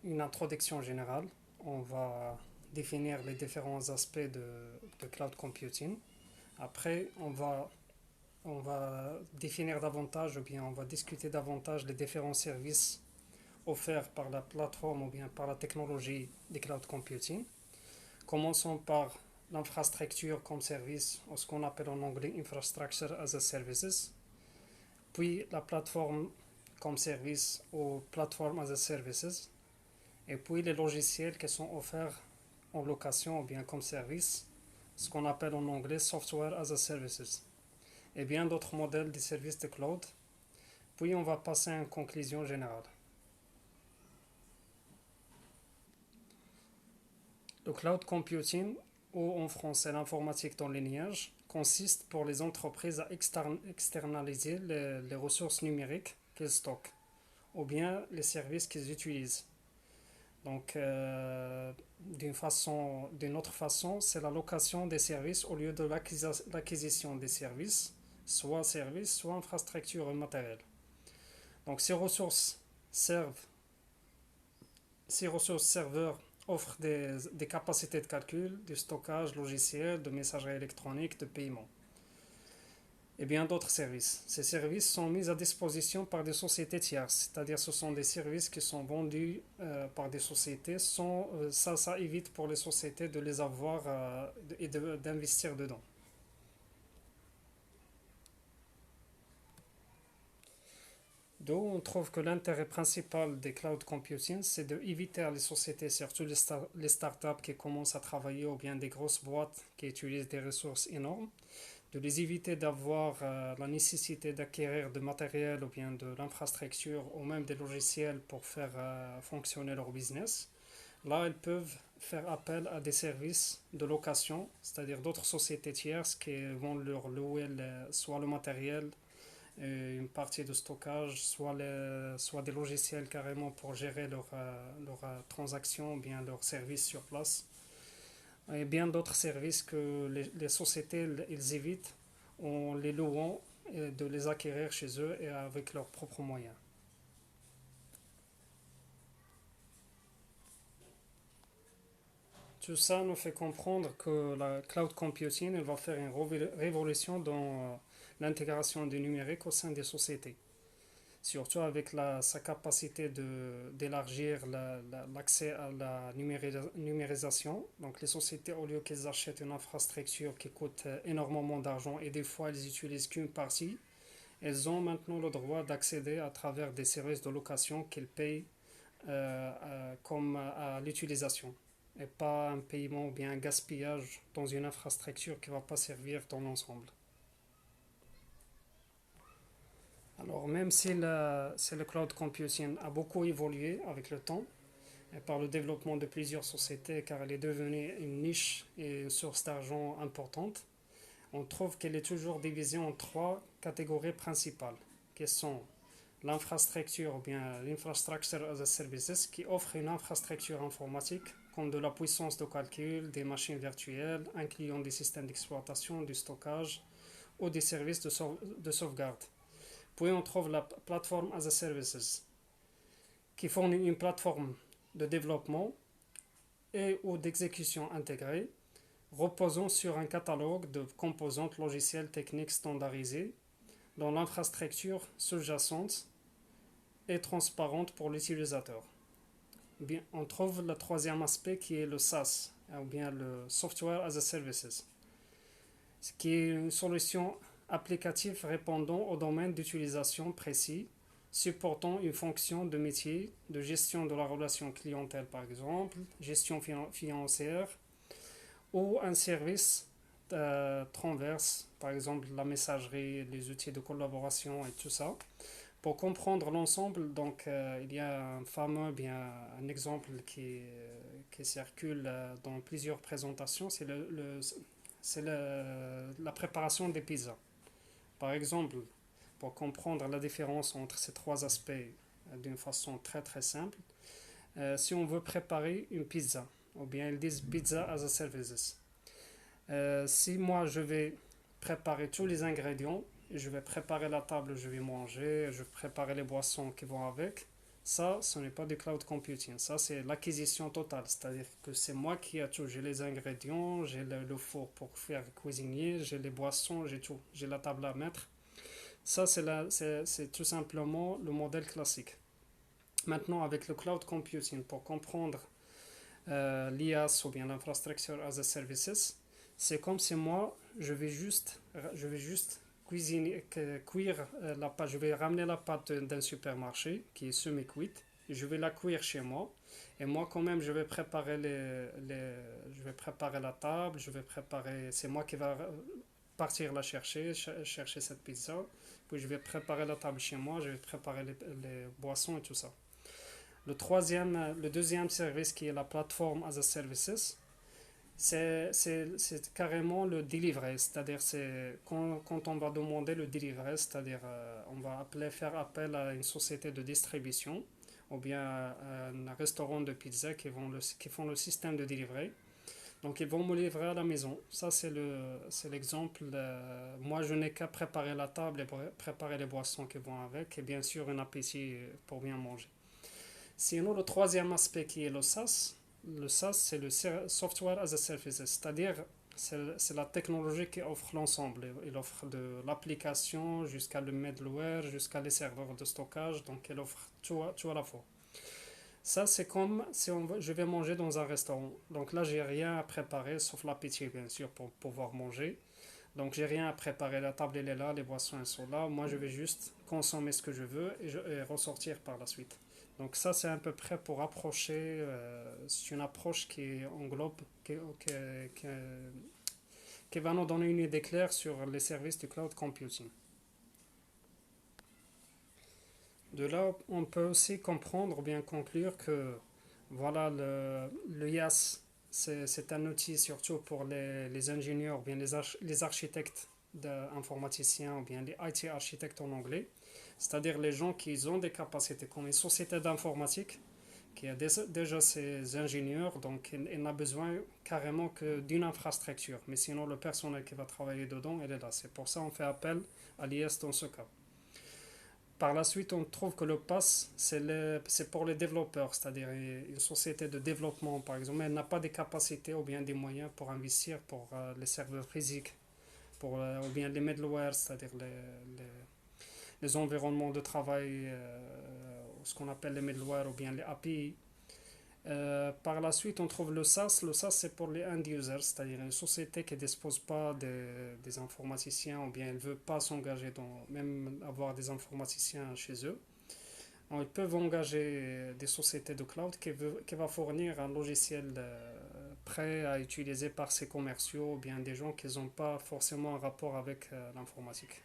une introduction générale. On va définir les différents aspects de cloud computing. Après, on va définir davantage ou bien on va discuter davantage les différents services offerts par la plateforme ou bien par la technologie des cloud computing. Commençons par l'infrastructure comme service, ou ce qu'on appelle en anglais Infrastructure as a Services, puis la plateforme comme service ou Platform as a Services, et puis les logiciels qui sont offerts en location ou bien comme service, ce qu'on appelle en anglais Software as a Services, et bien d'autres modèles de services de cloud. Puis on va passer à une conclusion générale. Le cloud computing, ou en français l'informatique dans les nuages, consiste pour les entreprises à externaliser les ressources numériques qu'elles stockent, ou bien les services qu'ils utilisent. Donc, d'une autre façon, c'est la location des services au lieu de l'acquisition des services, soit infrastructure et matériel. Donc, servent, ces ressources serveurs offrent des capacités de calcul, de stockage logiciel, de messagerie électronique, de paiement et bien d'autres services. Ces services sont mis à disposition par des sociétés tierces, c'est-à-dire ce sont des services qui sont vendus par des sociétés. Ça évite pour les sociétés de les avoir et d'investir dedans. D'où on trouve que l'intérêt principal des cloud computing, c'est d'éviter à les sociétés, surtout les startups qui commencent à travailler ou bien des grosses boîtes qui utilisent des ressources énormes, de les éviter d'avoir la nécessité d'acquérir de matériel ou bien de l'infrastructure ou même des logiciels pour faire fonctionner leur business. Là, ils peuvent faire appel à des services de location, c'est-à-dire d'autres sociétés tierces qui vont leur louer soit le matériel, une partie de stockage, soit des logiciels carrément pour gérer leurs transactions, bien leurs services sur place, et bien d'autres services que les sociétés ils évitent en les louant et de les acquérir chez eux et avec leurs propres moyens. Tout ça nous fait comprendre que la cloud computing elle va faire une révolution dans l'intégration du numérique au sein des sociétés, surtout avec sa capacité d'élargir l'accès à la numérisation. Donc les sociétés, au lieu qu'elles achètent une infrastructure qui coûte énormément d'argent et des fois elles n'utilisent qu'une partie, elles ont maintenant le droit d'accéder à travers des services de location qu'elles payent comme à l'utilisation et pas un paiement ou bien un gaspillage dans une infrastructure qui ne va pas servir dans l'ensemble. Alors même si le cloud computing a beaucoup évolué avec le temps et par le développement de plusieurs sociétés car elle est devenue une niche et une source d'argent importante, on trouve qu'elle est toujours divisée en trois catégories principales qui sont l'infrastructure ou bien l'infrastructure as a services qui offre une infrastructure informatique comme de la puissance de calcul, des machines virtuelles, incluant des systèmes d'exploitation, du stockage ou des services de sauvegarde. Puis on trouve la plateforme as a services qui fournit une plateforme de développement et ou d'exécution intégrée reposant sur un catalogue de composantes logicielles techniques standardisées dont l'infrastructure sous-jacente est transparente pour l'utilisateur. Bien, on trouve le troisième aspect qui est le SaaS, ou bien le Software as a Services, ce qui est une solution applicative répondant au domaine d'utilisation précis, supportant une fonction de métier, de gestion de la relation clientèle par exemple, gestion financière, ou un service transverse, par exemple la messagerie, les outils de collaboration et tout ça. Pour comprendre l'ensemble, donc il y a un fameux, bien un exemple qui circule dans plusieurs présentations, c'est la préparation des pizzas. Par exemple, pour comprendre la différence entre ces trois aspects d'une façon très très simple, si on veut préparer une pizza, ou bien ils disent pizza as a services. Si moi je vais préparer tous les ingrédients, je vais préparer la table, je vais manger, je vais préparer les boissons qui vont avec, Ça, ce n'est pas du cloud computing. Ça, c'est l'acquisition totale. C'est-à-dire que c'est moi qui ai tout. J'ai les ingrédients, j'ai le four pour faire cuisiner, j'ai les boissons, j'ai tout. J'ai la table à mettre. Ça, c'est tout simplement le modèle classique. Maintenant, avec le cloud computing, pour comprendre l'IaaS ou bien l'infrastructure as a services, c'est comme si moi, je vais juste cuire la pâte. Je vais ramener la pâte d'un supermarché qui est semi-cuite. Je vais la cuire chez moi. Et moi, quand même, je vais préparer je vais préparer la table. C'est moi qui va partir la chercher, chercher cette pizza. Puis je vais préparer la table chez moi. Je vais préparer les boissons et tout ça. Le deuxième service qui est la plateforme as a services, c'est carrément le delivery, c'est-à-dire c'est quand on va demander le delivery, c'est-à-dire on va faire appel à une société de distribution ou bien à un restaurant de pizza qui font le système de delivery. Donc ils vont me livrer à la maison. Ça c'est l'exemple. Moi je n'ai qu'à préparer la table et préparer les boissons qui vont avec et bien sûr un appétit pour bien manger. Sinon, le troisième aspect qui est le SaaS, c'est le Software as a Service, c'est-à-dire c'est la technologie qui offre l'ensemble. Il offre de l'application jusqu'à le middleware, jusqu'à les serveurs de stockage, donc il offre tout à la fois. Ça, c'est comme si je vais manger dans un restaurant. Donc là, j'ai rien à préparer, sauf l'appétit, bien sûr, pour pouvoir manger. Donc, j'ai rien à préparer. La table, elle est là, les boissons, elles sont là. Moi, je vais juste consommer ce que je veux et ressortir par la suite. Donc, ça, c'est à peu près pour approcher. C'est une approche qui englobe, qui- qui va nous donner une idée claire sur les services du cloud computing. De là, on peut aussi comprendre ou bien conclure que voilà, le IaaS, c'est un outil surtout pour les ingénieurs, ou bien les architectes informaticiens, ou bien les IT architectes en anglais, c'est-à-dire les gens qui ont des capacités comme une société d'informatique qui a déjà ses ingénieurs, donc il n'a besoin carrément que d'une infrastructure, mais sinon le personnel qui va travailler dedans, il est là. C'est pour ça qu'on fait appel à l'IaaS dans ce cas. Par la suite, on trouve que le PaaS, c'est pour les développeurs, c'est-à-dire une société de développement, par exemple, elle n'a pas des capacités ou bien des moyens pour investir pour les serveurs physiques, ou bien les middleware, c'est-à-dire les environnements de travail, ce qu'on appelle les middleware ou bien les API. Par la suite, on trouve le SaaS. Le SaaS, c'est pour les end users, c'est-à-dire une société qui ne dispose pas des informaticiens ou bien elle ne veut pas s'engager dans même avoir des informaticiens chez eux. Donc, ils peuvent engager des sociétés de cloud qui va fournir un logiciel prêt à utiliser par ces commerciaux ou bien des gens qui n'ont pas forcément un rapport avec l'informatique.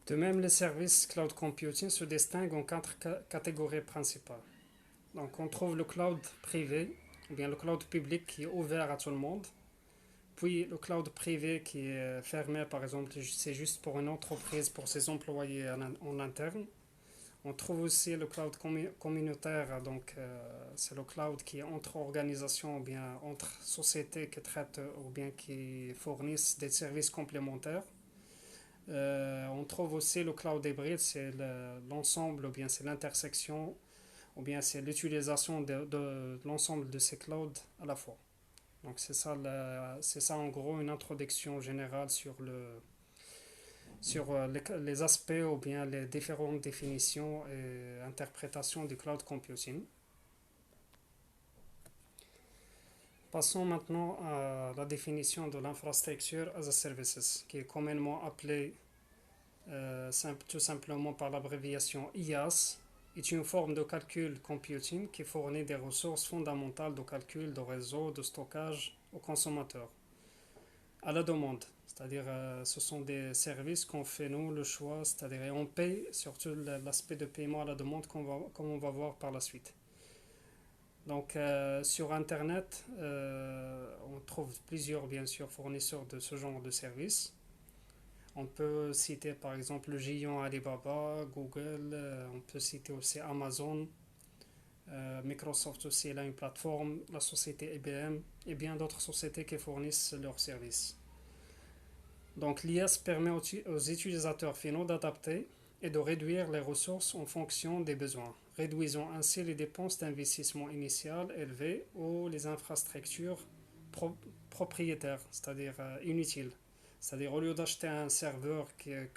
De même, les services cloud computing se distinguent en quatre catégories principales. Donc on trouve le cloud privé, ou bien le cloud public qui est ouvert à tout le monde. Puis le cloud privé qui est fermé, par exemple, c'est juste pour une entreprise, pour ses employés en interne. On trouve aussi le cloud communautaire, donc c'est le cloud qui est entre organisations ou bien entre sociétés qui traitent ou bien qui fournissent des services complémentaires. On trouve aussi le cloud hybride, c'est l'ensemble ou bien c'est l'intersection ou bien c'est l'utilisation de l'ensemble de ces clouds à la fois. Donc c'est ça en gros une introduction générale sur les aspects ou bien les différentes définitions et interprétations du cloud computing. Passons maintenant à la définition de l'infrastructure as a services, qui est communément appelée tout simplement par l'abréviation IaaS, est une forme de calcul computing qui fournit des ressources fondamentales de calcul, de réseau, de stockage aux consommateurs, à la demande. C'est-à-dire, ce sont des services qu'on fait nous le choix, c'est-à-dire on paye, surtout l'aspect de paiement à la demande comme on va voir par la suite. Donc, sur Internet, on trouve plusieurs, bien sûr, fournisseurs de ce genre de services. On peut citer par exemple le géant Alibaba, Google, on peut citer aussi Amazon, Microsoft aussi, elle a une plateforme, la société IBM et bien d'autres sociétés qui fournissent leurs services. Donc l'IS permet aux utilisateurs finaux d'adapter et de réduire les ressources en fonction des besoins, réduisant ainsi les dépenses d'investissement initial élevées ou les infrastructures pro- propriétaires, c'est-à-dire inutiles. C'est-à-dire au lieu d'acheter un serveur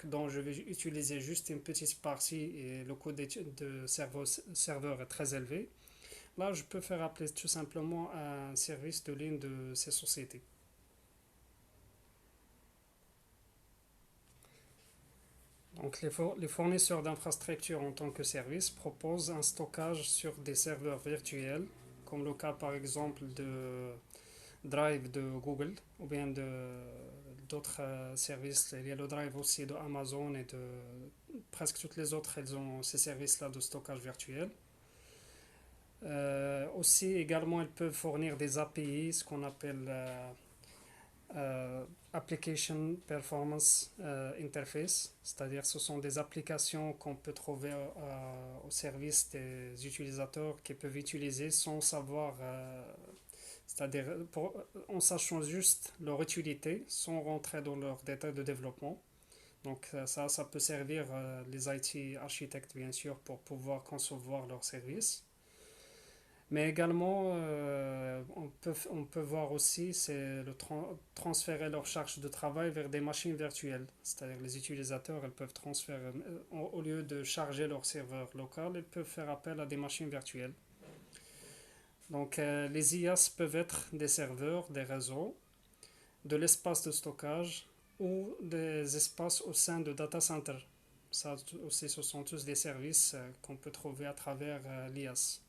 dont je vais utiliser juste une petite partie et le coût de serveur est très élevé, là je peux faire appeler tout simplement un service de l'une de ces sociétés. Donc les fournisseurs d'infrastructures en tant que service proposent un stockage sur des serveurs virtuels, comme le cas par exemple de Drive de Google ou bien d'autres services. Il y a le Drive aussi de Amazon et de presque toutes les autres, elles ont ces services-là de stockage virtuel. Aussi, également, elles peuvent fournir des API, ce qu'on appelle Application Performance Interface, c'est-à-dire ce sont des applications qu'on peut trouver au service des utilisateurs qui peuvent utiliser sans savoir, c'est-à-dire en sachant juste leur utilité, sans rentrer dans leurs détails de développement. Donc ça peut servir les IT architectes bien sûr pour pouvoir concevoir leurs services. Mais également, on peut voir aussi, c'est transférer leur charge de travail vers des machines virtuelles. C'est-à-dire les utilisateurs, elles peuvent transférer, au lieu de charger leur serveur local, ils peuvent faire appel à des machines virtuelles. Donc les IaaS peuvent être des serveurs, des réseaux, de l'espace de stockage ou des espaces au sein de data centers. Ça aussi, ce sont tous des services qu'on peut trouver à travers l'IaaS.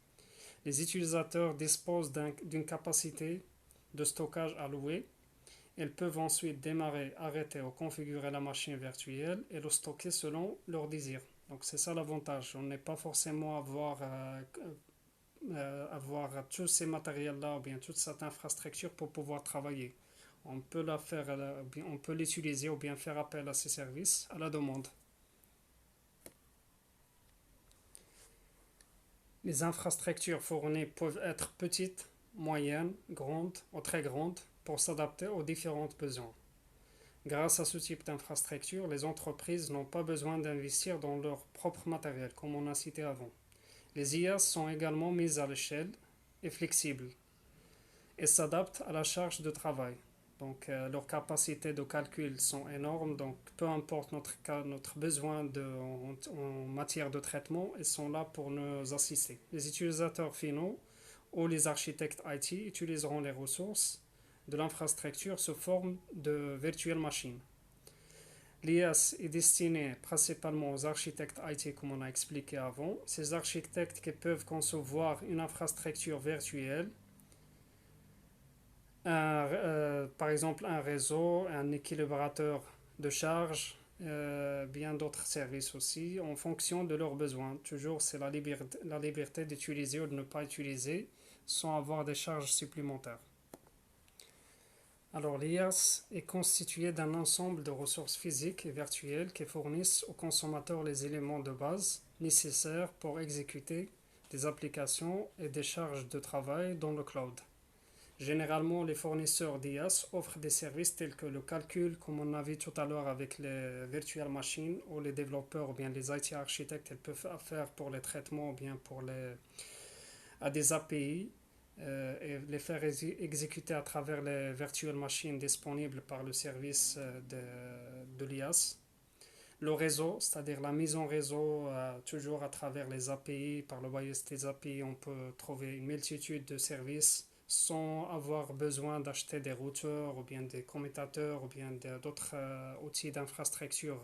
Les utilisateurs disposent d'une capacité de stockage allouée. Ils peuvent ensuite démarrer, arrêter ou configurer la machine virtuelle et le stocker selon leur désir. Donc c'est ça l'avantage. On n'est pas forcément avoir tous ces matériels-là ou bien toute cette infrastructure pour pouvoir travailler. On peut la faire, on peut l'utiliser ou bien faire appel à ces services à la demande. Les infrastructures fournies peuvent être petites, moyennes, grandes ou très grandes pour s'adapter aux différents besoins. Grâce à ce type d'infrastructure, les entreprises n'ont pas besoin d'investir dans leur propre matériel, comme on a cité avant. Les IaaS sont également mises à l'échelle et flexibles et s'adaptent à la charge de travail. Donc leurs capacités de calcul sont énormes, donc peu importe notre besoin en matière de traitement, ils sont là pour nous assister. Les utilisateurs finaux ou les architectes IT utiliseront les ressources de l'infrastructure sous forme de virtual machines. L'IaaS est destiné principalement aux architectes IT comme on a expliqué avant. Ces architectes qui peuvent concevoir une infrastructure virtuelle, par exemple un réseau, un équilibrateur de charge, bien d'autres services aussi, en fonction de leurs besoins. Toujours, c'est la liberté d'utiliser ou de ne pas utiliser sans avoir des charges supplémentaires. Alors, l'IaaS est constitué d'un ensemble de ressources physiques et virtuelles qui fournissent aux consommateurs les éléments de base nécessaires pour exécuter des applications et des charges de travail dans le cloud. Généralement, les fournisseurs d'IaaS offrent des services tels que le calcul, comme on a vu tout à l'heure avec les virtual machines, ou les développeurs ou bien les IT architectes, ils peuvent faire pour les traitements ou bien à des API et les faire exécuter à travers les virtual machines disponibles par le service de l'IaaS. Le réseau, c'est-à-dire la mise en réseau, toujours à travers les API, par le biais des API, on peut trouver une multitude de services sans avoir besoin d'acheter des routeurs ou bien des commutateurs ou bien d'autres outils d'infrastructure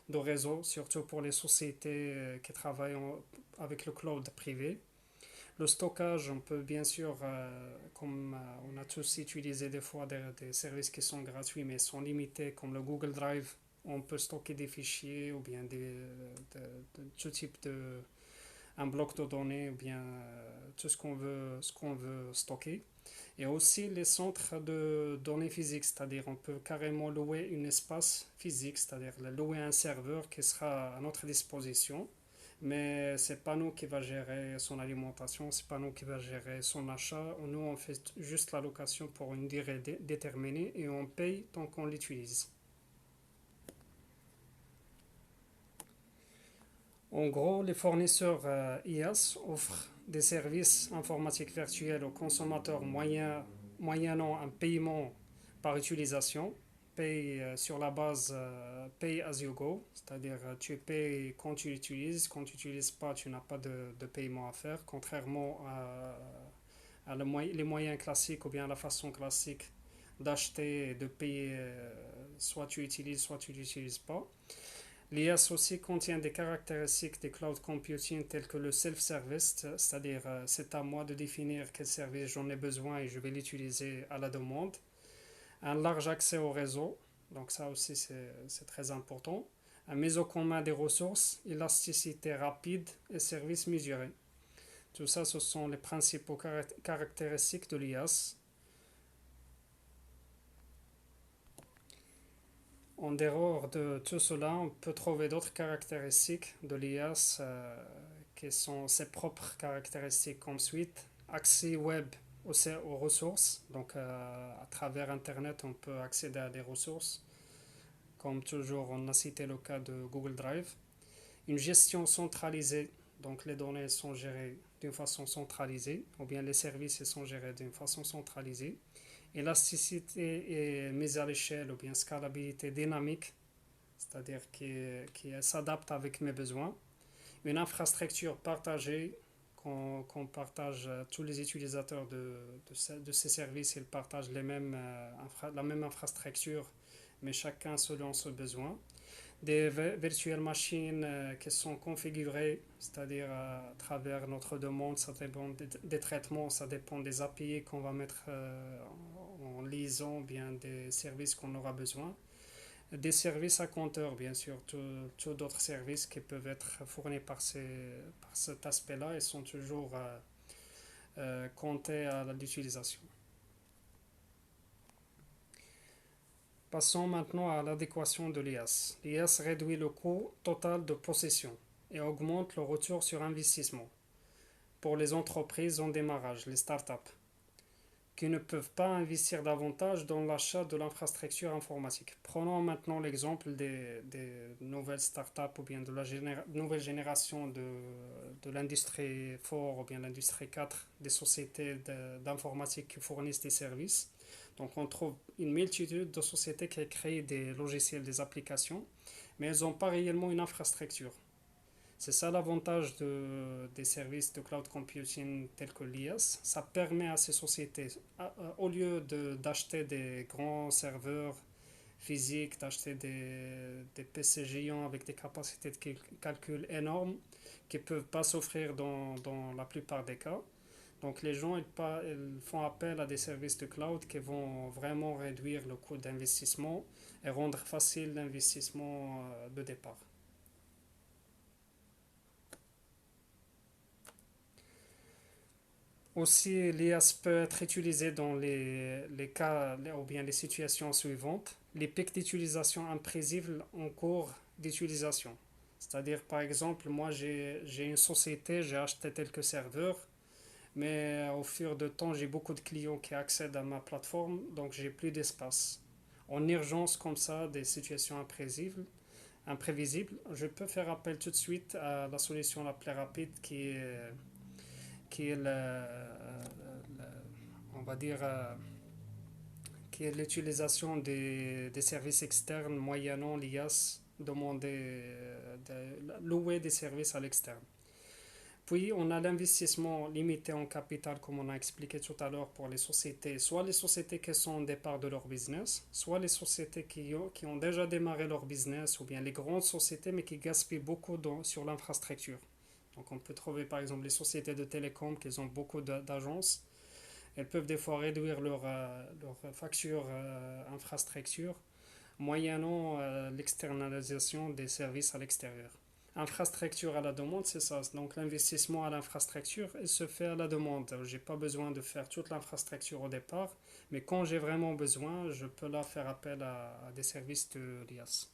de réseau, surtout pour les sociétés qui travaillent avec le cloud privé. Le stockage, on peut bien sûr, comme on a tous utilisé des fois des services qui sont gratuits mais sont limités, comme le Google Drive, on peut stocker des fichiers ou bien tout type de un bloc de données ou bien tout ce qu'on veut stocker. Et aussi les centres de données physiques, c'est-à-dire on peut carrément louer un espace physique, c'est-à-dire louer un serveur qui sera à notre disposition, mais c'est pas nous qui va gérer son alimentation, c'est pas nous qui va gérer son achat. Nous on fait juste la location pour une durée déterminée et on paye tant qu'on l'utilise. En gros, les fournisseurs IaaS offrent des services informatiques virtuels aux consommateurs moyennant un paiement par utilisation, paye sur la base pay as you go, c'est-à-dire tu payes quand tu n'utilises pas, tu n'as pas de paiement à faire, contrairement à les moyens classiques ou bien la façon classique d'acheter et de payer, soit tu utilises, soit tu n'utilises pas. L'IaaS aussi contient des caractéristiques des cloud computing telles que le self-service, c'est-à-dire c'est à moi de définir quel service j'en ai besoin et je vais l'utiliser à la demande. Un large accès au réseau, donc ça aussi c'est très important. Un mise au commun des ressources, élasticité rapide et services mesurés. Tout ça, ce sont les principaux caractéristiques de l'IaaS. En dehors de tout cela, on peut trouver d'autres caractéristiques de l'IaaS qui sont ses propres caractéristiques comme suite. Accès web aux ressources, donc à travers Internet, on peut accéder à des ressources. Comme toujours, on a cité le cas de Google Drive. Une gestion centralisée, donc les données sont gérées d'une façon centralisée, ou bien les services sont gérés d'une façon centralisée. Élasticité et mise à l'échelle, ou bien scalabilité dynamique, c'est-à-dire qui s'adapte avec mes besoins. Une infrastructure partagée, qu'on partage, tous les utilisateurs de ces services, ils partagent la même infrastructure, mais chacun selon ses besoins. Des virtual machines qui sont configurées, c'est-à-dire à travers notre demande, ça dépend des traitements, ça dépend des API qu'on va mettre en liaison, bien des services qu'on aura besoin. Des services à compteur, bien sûr, tous d'autres services qui peuvent être fournis par cet aspect-là et sont toujours comptés à l'utilisation. Passons maintenant à l'adéquation de l'IaaS. L'IaaS réduit le coût total de possession et augmente le retour sur investissement pour les entreprises en démarrage, les startups, qui ne peuvent pas investir davantage dans l'achat de l'infrastructure informatique. Prenons maintenant l'exemple des nouvelles startups ou bien de la nouvelle génération de l'industrie 4 ou bien l'industrie 4 des sociétés d'informatique qui fournissent des services. Donc on trouve une multitude de sociétés qui créent des logiciels, des applications, mais elles n'ont pas réellement une infrastructure. C'est ça l'avantage des services de cloud computing tels que l'IaaS. Ça permet à ces sociétés, au lieu d'acheter des grands serveurs physiques, d'acheter des PC géants avec des capacités de calcul énormes qui ne peuvent pas s'offrir dans la plupart des cas. Donc les gens ils font appel à des services de cloud qui vont vraiment réduire le coût d'investissement et rendre facile l'investissement de départ. Aussi, l'IaaS peut être utilisé dans les cas ou bien les situations suivantes. Les pics d'utilisation imprévisibles en cours d'utilisation. C'est-à-dire, par exemple, moi j'ai une société, j'ai acheté quelques serveurs, mais au fur de temps, j'ai beaucoup de clients qui accèdent à ma plateforme, donc j'ai plus d'espace. En urgence comme ça, des situations imprévisibles, je peux faire appel tout de suite à la solution la plus rapide qui est on va dire, qui est l'utilisation des services externes moyennant l'IaaS, louer des services à l'externe. Puis, on a l'investissement limité en capital, comme on a expliqué tout à l'heure pour les sociétés, soit les sociétés qui sont au départ de leur business, soit les sociétés qui ont déjà démarré leur business, ou bien les grandes sociétés, mais qui gaspillent beaucoup sur l'infrastructure. Donc, on peut trouver par exemple les sociétés de télécom qui ont beaucoup d'agences. Elles peuvent des fois réduire leur facture infrastructure moyennant l'externalisation des services à l'extérieur. Infrastructure à la demande, c'est ça. Donc l'investissement à l'infrastructure, il se fait à la demande. Je n'ai pas besoin de faire toute l'infrastructure au départ, mais quand j'ai vraiment besoin, je peux là faire appel à des services de l'IaaS.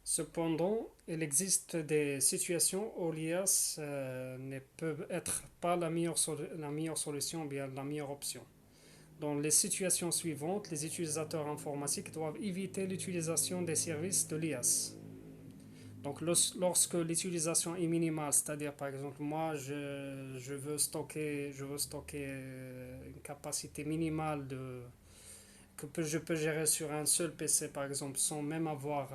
Cependant, il existe des situations où l'IaaS ne peut être pas la meilleure solution ou bien la meilleure option. Dans les situations suivantes, les utilisateurs informatiques doivent éviter l'utilisation des services de l'IaaS. Donc lorsque l'utilisation est minimale, c'est-à-dire par exemple moi je veux stocker une capacité minimale je peux gérer sur un seul PC par exemple sans même avoir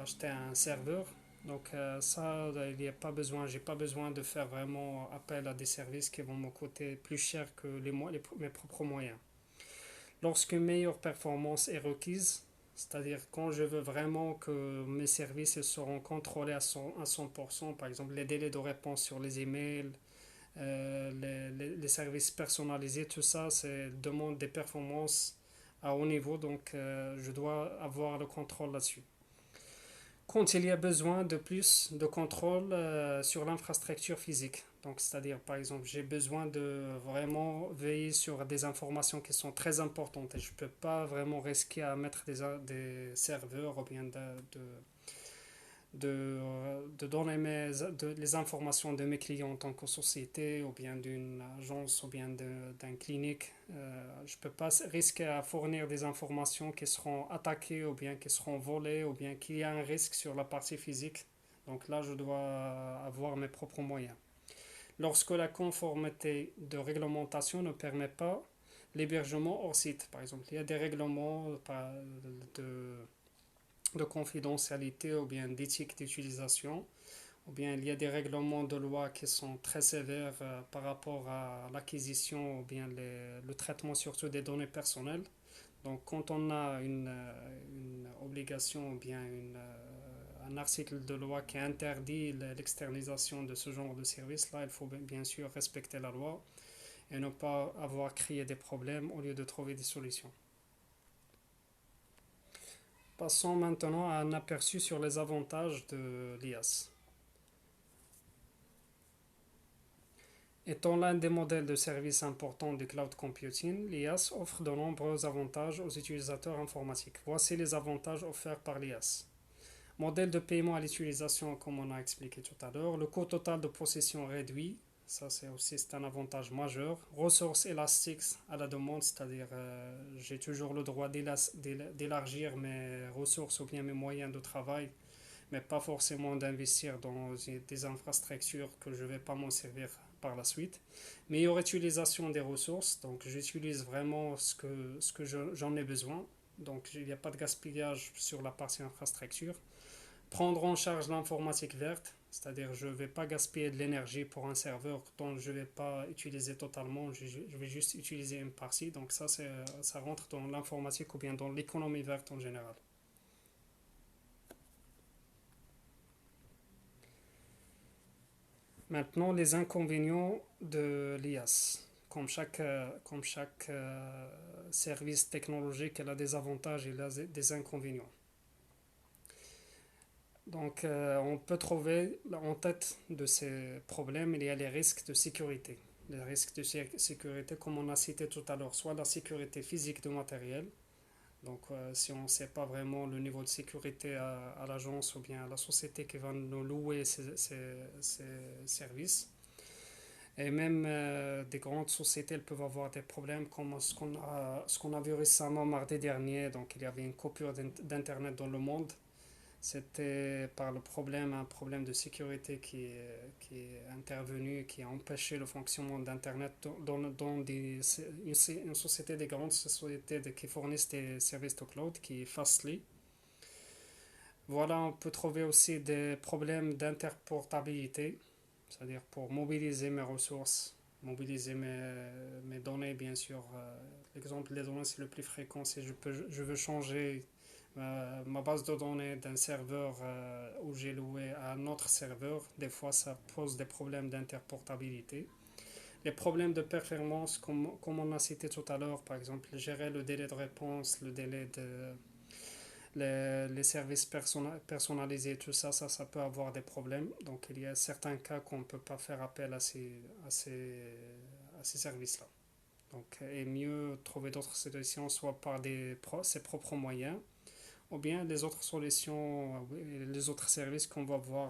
acheté un serveur. Donc ça, il n'y a pas besoin, j'ai pas besoin de faire vraiment appel à des services qui vont me coûter plus cher que mes propres moyens. Lorsqu'une meilleure performance est requise, c'est-à-dire quand je veux vraiment que mes services seront contrôlés à 100%, par exemple les délais de réponse sur les emails, les services personnalisés, tout ça, c'est demande des performances à haut niveau, donc je dois avoir le contrôle là-dessus. Quand il y a besoin de plus de contrôle sur l'infrastructure physique, donc c'est-à-dire par exemple j'ai besoin de vraiment veiller sur des informations qui sont très importantes et je ne peux pas vraiment risquer à mettre des serveurs ou bien de donner les informations de mes clients en tant que société ou bien d'une agence ou bien d'un clinique. Je ne peux pas risquer à fournir des informations qui seront attaquées ou bien qui seront volées ou bien qu'il y a un risque sur la partie physique. Donc là, je dois avoir mes propres moyens. Lorsque la conformité de réglementation ne permet pas l'hébergement hors site, par exemple, il y a des règlements de de confidentialité ou bien d'éthique d'utilisation, ou bien il y a des règlements de loi qui sont très sévères par rapport à l'acquisition ou bien le traitement surtout des données personnelles. Donc quand on a une obligation ou bien un article de loi qui interdit l'externalisation de ce genre de service, là il faut bien sûr respecter la loi et ne pas avoir créé des problèmes au lieu de trouver des solutions. Passons maintenant à un aperçu sur les avantages de l'IaaS. Étant l'un des modèles de services importants du cloud computing, l'IaaS offre de nombreux avantages aux utilisateurs informatiques. Voici les avantages offerts par l'IaaS. Modèle de paiement à l'utilisation, comme on a expliqué tout à l'heure. Le coût total de possession réduit. Ça, c'est un avantage majeur. Ressources élastiques à la demande, c'est-à-dire j'ai toujours le droit d'élargir mes ressources ou bien mes moyens de travail, mais pas forcément d'investir dans des infrastructures que je ne vais pas m'en servir par la suite. Meilleure utilisation des ressources, donc j'utilise vraiment ce que j'en ai besoin, donc il n'y a pas de gaspillage sur la partie infrastructure. Prendre en charge l'informatique verte, c'est-à-dire je ne vais pas gaspiller de l'énergie pour un serveur dont je ne vais pas utiliser totalement, je vais juste utiliser une partie, donc ça rentre dans l'informatique ou bien dans l'économie verte en général. Maintenant, les inconvénients de l'IaaS. Comme chaque service technologique, elle a des avantages et des inconvénients. Donc, on peut trouver en tête de ces problèmes, il y a les risques de sécurité. Les risques de sécurité, comme on a cité tout à l'heure, soit la sécurité physique du matériel. Donc, si on ne sait pas vraiment le niveau de sécurité à l'agence ou bien à la société qui va nous louer ces services. Et même des grandes sociétés elles peuvent avoir des problèmes comme ce qu'on a vu récemment mardi dernier. Donc, il y avait une coupure d'Internet dans le monde. C'était par un problème de sécurité qui est intervenu, qui a empêché le fonctionnement d'Internet dans une société, des grandes sociétés qui fournissent des services de cloud, qui est Fastly. Voilà, on peut trouver aussi des problèmes d'interportabilité, c'est-à-dire pour mobiliser mes ressources, mobiliser mes données, bien sûr. L'exemple des données, c'est le plus fréquent. Si je veux changer ma base de données d'un serveur où j'ai loué à un autre serveur, des fois ça pose des problèmes d'interportabilité. Les problèmes de performance, comme on a cité tout à l'heure, par exemple, gérer le délai de réponse, le délai de les services personnalisés, tout ça, ça peut avoir des problèmes. Donc il y a certains cas qu'on ne peut pas faire appel à ces services-là. Donc il est mieux trouver d'autres solutions, soit par ses propres moyens, ou bien les autres solutions, les autres services qu'on va voir